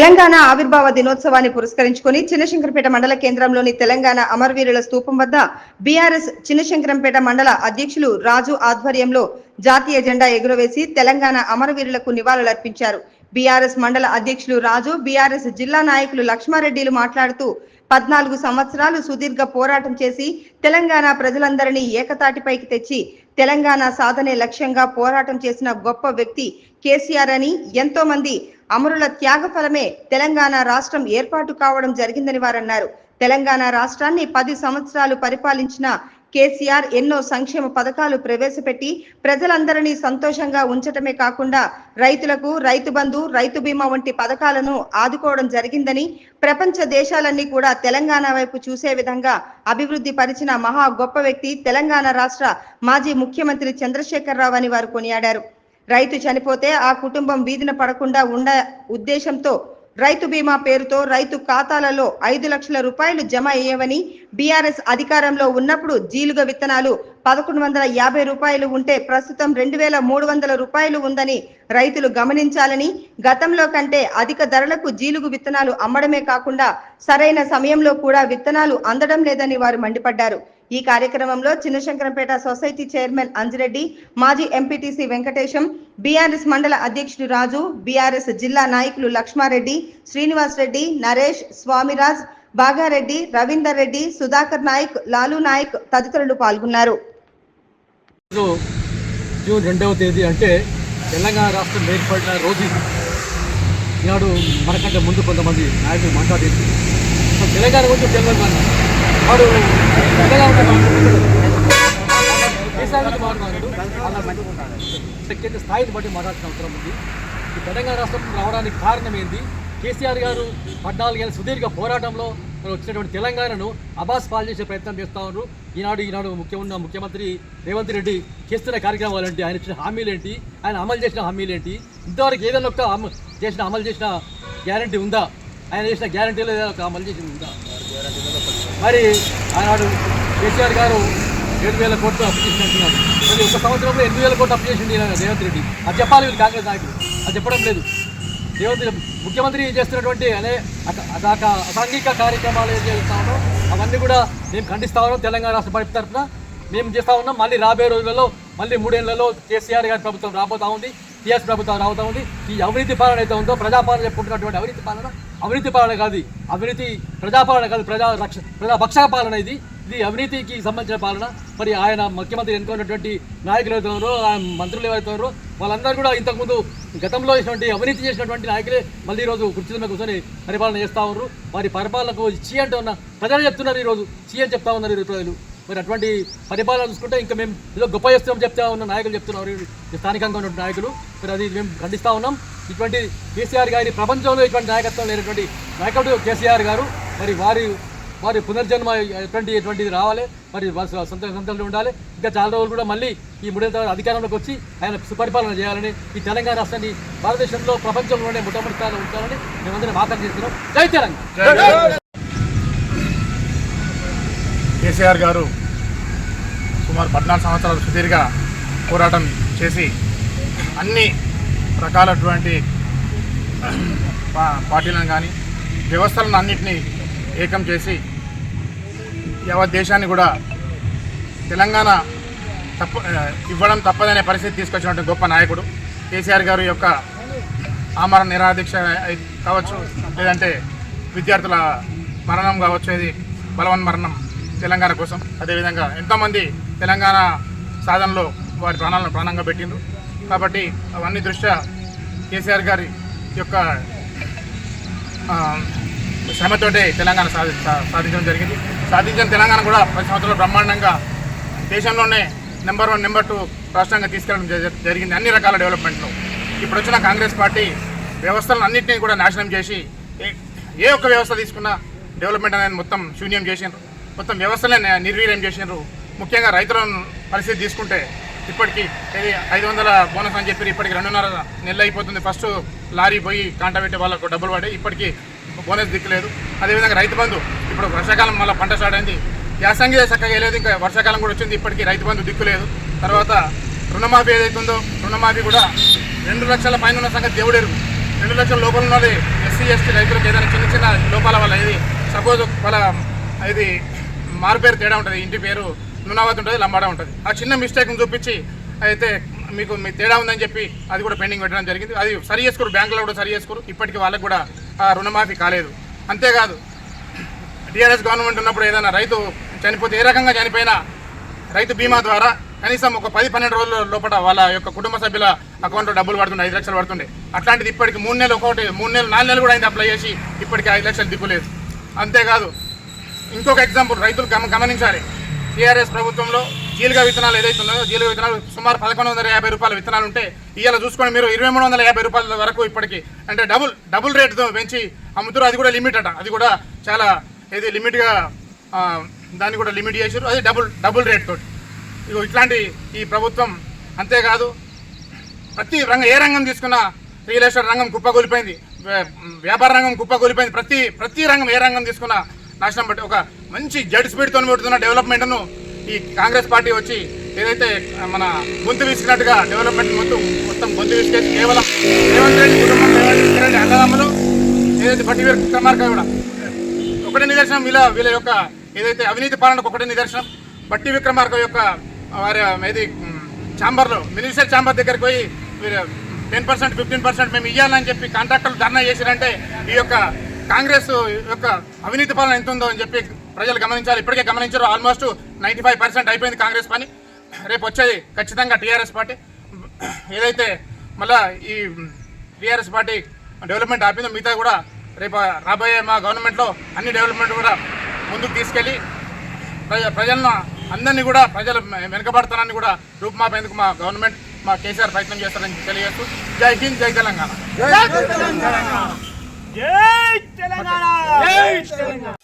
తెలంగాణ ఆవిర్భావ దినోత్సవాన్ని పురస్కరించుకుని చిన్నశంకరంపేట మండల కేంద్రంలోని తెలంగాణ అమరవీరుల స్తూపం వద్ద బీఆర్ఎస్ చిన్నశంకరంపేట మండల అధ్యక్షులు రాజు ఆధ్వర్యంలో జాతీయ జెండా ఎగురవేసి తెలంగాణ అమరవీరులకు నివాళులర్పించారు. బీఆర్ఎస్ మండల అధ్యక్షులు రాజు, బీఆర్ఎస్ జిల్లా నాయకులు లక్ష్మారెడ్డిలు మాట్లాడుతూ 14 సంవత్సరాలు సుదీర్ఘ పోరాటం చేసి తెలంగాణ ప్రజలందరినీ ఏకతాటిపైకి తెచ్చి తెలంగాణ సాధనే లక్ష్యంగా పోరాటం చేసిన గొప్ప వ్యక్తి కేసీఆర్ అని, ఎంతో మంది అమరుల త్యాగ ఫలమే తెలంగాణ రాష్ట్రం ఏర్పాటు కావడం జరిగిందని వారన్నారు. తెలంగాణ రాష్ట్రాన్ని 10 సంవత్సరాలు పరిపాలించిన కేసీఆర్ ఎన్నో సంక్షేమ పథకాలు ప్రవేశపెట్టి ప్రజలందరినీ సంతోషంగా ఉంచటమే కాకుండా రైతులకు రైతు బంధు, రైతు బీమా వంటి పథకాలను ఆదుకోవడం జరిగిందని, ప్రపంచ దేశాలన్నీ కూడా తెలంగాణ వైపు చూసే విధంగా అభివృద్ధి పరిచిన మహా గొప్ప వ్యక్తి తెలంగాణ రాష్ట్ర మాజీ ముఖ్యమంత్రి చంద్రశేఖరరావు అని వారు కొనియాడారు. రైతు చనిపోతే ఆ కుటుంబం వీధిన పడకుండా ఉండే ఉద్దేశంతో రైతు బీమా పేరుతో రైతు ఖాతాలలో 5 లక్షల రూపాయలు జమ అయ్యేవని, బీఆర్ఎస్ అధికారంలో ఉన్నప్పుడు జీలుగ విత్తనాలు 1150 రూపాయలు ఉంటే ప్రస్తుతం 2300 రూపాయలు ఉందని రైతులు గమనించాలని, గతంలో కంటే అధిక ధరలకు జీలుగు విత్తనాలు అమ్మడమే కాకుండా సరైన సమయంలో కూడా విత్తనాలు అందడం లేదని వారు మండిపడ్డారు. ఈ కార్యక్రమంలో చిన్నశంకరంపేట సొసైటీ చైర్మన్ అంజిరెడ్డి, మాజీ ఎంపీటీసీ వెంకటేశం, బీఆర్ఎస్ మండల అధ్యక్షుడు రాజు, బీఆర్ఎస్ జిల్లా నాయకులు లక్ష్మారెడ్డి, శ్రీనివాస్ రెడ్డి, నరేష్, స్వామిరాజ్, బాగారెడ్డి, రవీందర్ రెడ్డి, సుధాకర్ నాయక్, లాలు నాయక్ తదితరులు పాల్గొన్నారు. జూన్ 2వ తేదీ అంటే తెలంగాణ రాష్ట్రం ఏర్పడిన రోజు. ఈనాడు మనకంటే ముందు కొంతమంది నాయకులు మాట్లాడేది తెలంగాణ గురించి తెలియదు. వాడు స్థాయిని బట్టి మాట్లాడాల్సిన అవసరం ఉంది. ఈ తెలంగాణ రాష్ట్రం రావడానికి కారణం ఏంది? కేసీఆర్ గారు 14 ఏళ్ళ సుదీర్ఘ పోరాటంలో వచ్చినటువంటి తెలంగాణను అబాస్ పాలు చేసే ప్రయత్నం చేస్తూ ఉన్నారు. ఈనాడు ముఖ్యమంత్రి రేవంత్ రెడ్డి చేస్తున్న కార్యక్రమాలు ఏంటి, ఆయన ఇచ్చిన హామీలు ఏంటి, ఆయన అమలు చేసిన హామీలు ఏంటి, ఇంతవరకు ఏదైనా ఒక అమలు చేసిన గ్యారంటీ ఉందా? ఆయన చేసిన గ్యారంటీలో ఏదైనా ఒక అమలు చేసింది ఉందా? మరి ఆనాడు కేసీఆర్ గారు 7,000 కోట్లు అప్పు చేసి అంటున్నారు. మరి ఒక సంవత్సరంలో 8,000 కోట్లు అప్పు చేసింది రేవంత్ రెడ్డి. అది చెప్పాలి వీళ్ళు కాంగ్రెస్ నాయకులు, అది చెప్పడం లేదు. ముఖ్యమంత్రి చేస్తున్నటువంటి అసాంఘిక కార్యక్రమాలు ఏం చేస్తా ఉన్నాం అవన్నీ కూడా మేము ఖండిస్తా ఉన్నాం. తెలంగాణ రాష్ట్ర ప్రభుత్వం తరఫున మేము చేస్తూ ఉన్నాం. మళ్ళీ రాబోయే రోజులలో మళ్ళీ 3 ఏళ్లలో కేసీఆర్ గారి ప్రభుత్వం రాబోతూ ఉంది, టీఆర్ఎస్ ప్రభుత్వం రాబోతూ ఉంది. ఈ అవినీతి పాలన అయితే ఉందో, ప్రజాపాలన చెప్పుకుంటున్నటువంటి అవినీతి పాలన కాదు, ప్రజాపాలన కాదు, ప్రజాపక్ష పాలన. ఇది అవినీతికి సంబంధించిన పాలన. మరి ఆయన ముఖ్యమంత్రి ఎన్నుకున్నటువంటి నాయకులు ఎవరైతే ఉన్నారో, మంత్రులు ఎవరైతే ఉన్నారో వాళ్ళందరూ కూడా ఇంతకుముందు గతంలో అవినీతి చేసినటువంటి నాయకులే మళ్ళీ ఈరోజు కుర్చీ మీద కూర్చొని పరిపాలన చేస్తూ ఉన్నారు. వారి పరిపాలనకు చీ అంటే ఉన్న ప్రజలు చెప్తున్నారు, ఈరోజు చీ అని చెప్తా ఉన్నారు ఈరోజు ప్రజలు. మరి అటువంటి పరిపాలన చూసుకుంటే ఇంకా మేము ఏదో గొప్ప చేస్తామని చెప్తా ఉన్న నాయకులు చెప్తున్నారు, స్థానికంగా ఉన్నటువంటి నాయకులు. మరి అది మేము ఖండిస్తూ ఉన్నాం. ఇటువంటి కేసీఆర్ గారి ప్రపంచంలో ఇటువంటి నాయకత్వం లేనటువంటి నాయకుడు కేసీఆర్ గారు. మరి వారి పునర్జన్మ ఎటువంటిది రావాలి, మరి సంతోషంలో ఉండాలి. ఇంకా చాలా రోజులు కూడా మళ్ళీ ఈ 3 ఏళ్ల తర్వాత అధికారంలోకి వచ్చి ఆయన సుపరిపాలన చేయాలని, ఈ తెలంగాణ రాష్ట్రాన్ని భారతదేశంలో ప్రపంచంలోనే మొట్టమొదటి స్థాయిలో ఉంచాలని మేమందరం ఆకాంక్ష చేస్తున్నాం. జై తెలంగాణ. కేసీఆర్ గారు సుమారు 14 సంవత్సరాలు సుదీర్ఘ పోరాటం చేసి అన్ని రకాలటువంటి పార్టీలను కానీ వ్యవస్థలను అన్నింటినీ ఏకం చేసి యావత్ దేశాన్ని కూడా తెలంగాణ ఇవ్వడం తప్పదనే పరిస్థితి తీసుకొచ్చినటువంటి గొప్ప నాయకుడు కేసీఆర్ గారు యొక్క ఆమరణ నిరాదీక్ష కావచ్చు, లేదంటే విద్యార్థుల మరణం కావచ్చు, ఇది బలవన్ మరణం తెలంగాణ కోసం. అదేవిధంగా ఎంతోమంది తెలంగాణ సాధనలో వారి ప్రాణంగా పెట్టిండ్రు. కాబట్టి అవన్నీ దృష్ట్యా కేసీఆర్ గారి యొక్క శ్రమతోటే తెలంగాణ సాధించడం జరిగింది. సాధించిన తెలంగాణ కూడా 10 సంవత్సరాలు బ్రహ్మాండంగా దేశంలోనే నెంబర్ 1, నెంబర్ 2 రాష్ట్రంగా తీసుకెళ్ళడం జరిగింది అన్ని రకాల డెవలప్మెంట్లో. ఇప్పుడు వచ్చిన కాంగ్రెస్ పార్టీ వ్యవస్థలను అన్నింటినీ కూడా నాశనం చేసి ఏ ఒక్క వ్యవస్థ తీసుకున్నా డెవలప్మెంట్ అనేది మొత్తం శూన్యం చేసినారు. మొత్తం వ్యవస్థలే నిర్వీర్యం చేసినారు. ముఖ్యంగా రైతుల పరిస్థితి తీసుకుంటే ఇప్పటికీ 500 బోనస్ అని చెప్పి ఇప్పటికి 2.5 నెలలు అయిపోతుంది. ఫస్ట్ లారీ పోయి కాంట పెట్టే వాళ్ళకు డబ్బులు పడే, ఇప్పటికీ బోనస్ దిక్కులేదు. అదేవిధంగా రైతు బంధు ఇప్పుడు వర్షాకాలం మళ్ళీ పంట స్టార్ట్ అయింది, యాసంగి చక్కగా వేయలేదు, ఇంకా వర్షాకాలం కూడా వచ్చింది, ఇప్పటికీ రైతు బంధు దిక్కులేదు. తర్వాత రుణమాఫీ ఏదైతుందో రుణమాఫీ కూడా 2 లక్షల పైన ఉన్న సంగతి దేవుడెరుగు. 2 లక్షల లోపల ఉన్నది ఎస్సీ ఎస్టీ రైతులకు ఏదైనా చిన్న చిన్న లోపాల వల్ల ఇది సపోజ్ వాళ్ళ ఇది మారు పేరు తేడా ఉంటుంది, ఇంటి పేరు నునావత్ ఉంటుంది, లంబాడా ఉంటుంది. ఆ చిన్న మిస్టేక్ని చూపించి అయితే మీకు మీ తేడా ఉందని చెప్పి అది కూడా పెండింగ్ పెట్టడం జరిగింది. అది సరి చేసుకోరు, బ్యాంకులో కూడా సరి చేసుకోరు. ఇప్పటికీ వాళ్ళకు కూడా రుణమాఫీ కాలేదు. అంతేకాదు టీఆర్ఎస్ గవర్నమెంట్ ఉన్నప్పుడు ఏదైనా రైతు చనిపోతే ఏ రకంగా చనిపోయినా రైతు బీమా ద్వారా కనీసం ఒక 10-12 రోజుల లోపల వాళ్ళ యొక్క కుటుంబ సభ్యుల అకౌంట్లో డబ్బులు పడుతుండే, 5 లక్షలు పడుతుండే. అట్లాంటిది ఇప్పటికి 3 నెలలు, 3 నెలలు 4 నెలలు కూడా అయింది అప్లై చేసి, ఇప్పటికి 5 లక్షలు దిక్కులేదు. అంతేకాదు ఇంకొక ఎగ్జాంపుల్ రైతులు గమనించాలి. టీఆర్ఎస్ ప్రభుత్వంలో జీలుగా విత్తనాలు ఏదైతే ఉన్నాయో, జీలుగా విత్తనాలు సుమారు 1150 రూపాయల విత్తనాలు ఉంటే ఇవాళ చూసుకొని మీరు 2350 రూపాయల వరకు ఇప్పటికి అంటే డబుల్ రేటుతో పెంచి అమ్ముతారు. అది కూడా లిమిట్ అట, అది కూడా చాలా ఇది లిమిట్గా దాన్ని కూడా లిమిట్ చేసారు. అది డబుల్ రేట్ తోటి ఇట్లాంటి ఈ ప్రభుత్వం. అంతేకాదు ప్రతి రంగం, ఏ రంగం తీసుకున్నా రియల్ ఎస్టేట్ రంగం కుప్పకూలిపోయింది, వ్యాపార రంగం కుప్పకూలిపోయింది. ప్రతి రంగం, ఏ రంగం తీసుకున్నా నాశనం పట్టి ఒక మంచి జడ్ స్పీడ్తో పెడుతున్న డెవలప్మెంట్ను ఈ కాంగ్రెస్ పార్టీ వచ్చి ఏదైతే మన గొంతు విసినట్టుగా డెవలప్మెంట్ మొత్తం గొంతు విసికేసి కేవలం రేవంత్ రెడ్డి కుటుంబం, రేవంత్ రెడ్డి అన్నదమ్ములు ఏదైతే బట్టి విక్రమార్క కూడా ఒకటే నిదర్శనం. వీళ్ళ యొక్క ఏదైతే అవినీతి పాలనకు ఒకటే నిదర్శనం. బట్టి విక్రమార్క యొక్క వారి ఏది ఛాంబర్లో, మినిస్టర్ ఛాంబర్ దగ్గరికి పోయి 10%, 15% మేము ఇవ్వాలని చెప్పి కాంట్రాక్టర్లు ధర్నా చేశారంటే ఈ యొక్క కాంగ్రెస్ యొక్క అవినీతి పాలన ఎంత ఉందో అని చెప్పి ప్రజలు గమనించాలి. ఇప్పటికే గమనించారు. ఆల్మోస్ట్ 95% అయిపోయింది కాంగ్రెస్ పని. రేపు వచ్చేది ఖచ్చితంగా టీఆర్ఎస్ పార్టీ. ఏదైతే మళ్ళీ ఈ టీఆర్ఎస్ పార్టీ డెవలప్మెంట్ ఆపిందో మిగతా కూడా రేపు రాబోయే మా గవర్నమెంట్లో అన్ని డెవలప్మెంట్ కూడా ముందుకు తీసుకెళ్ళి ప్రజలను అందరినీ కూడా ప్రజలు వెనుకబడతానని కూడా రూపుమాపేందుకు మా గవర్నమెంట్, మా కేసీఆర్ ప్రయత్నం చేస్తారని తెలియజేస్తూ జై హింద్, జై తెలంగాణ. జై తెలంగాణ.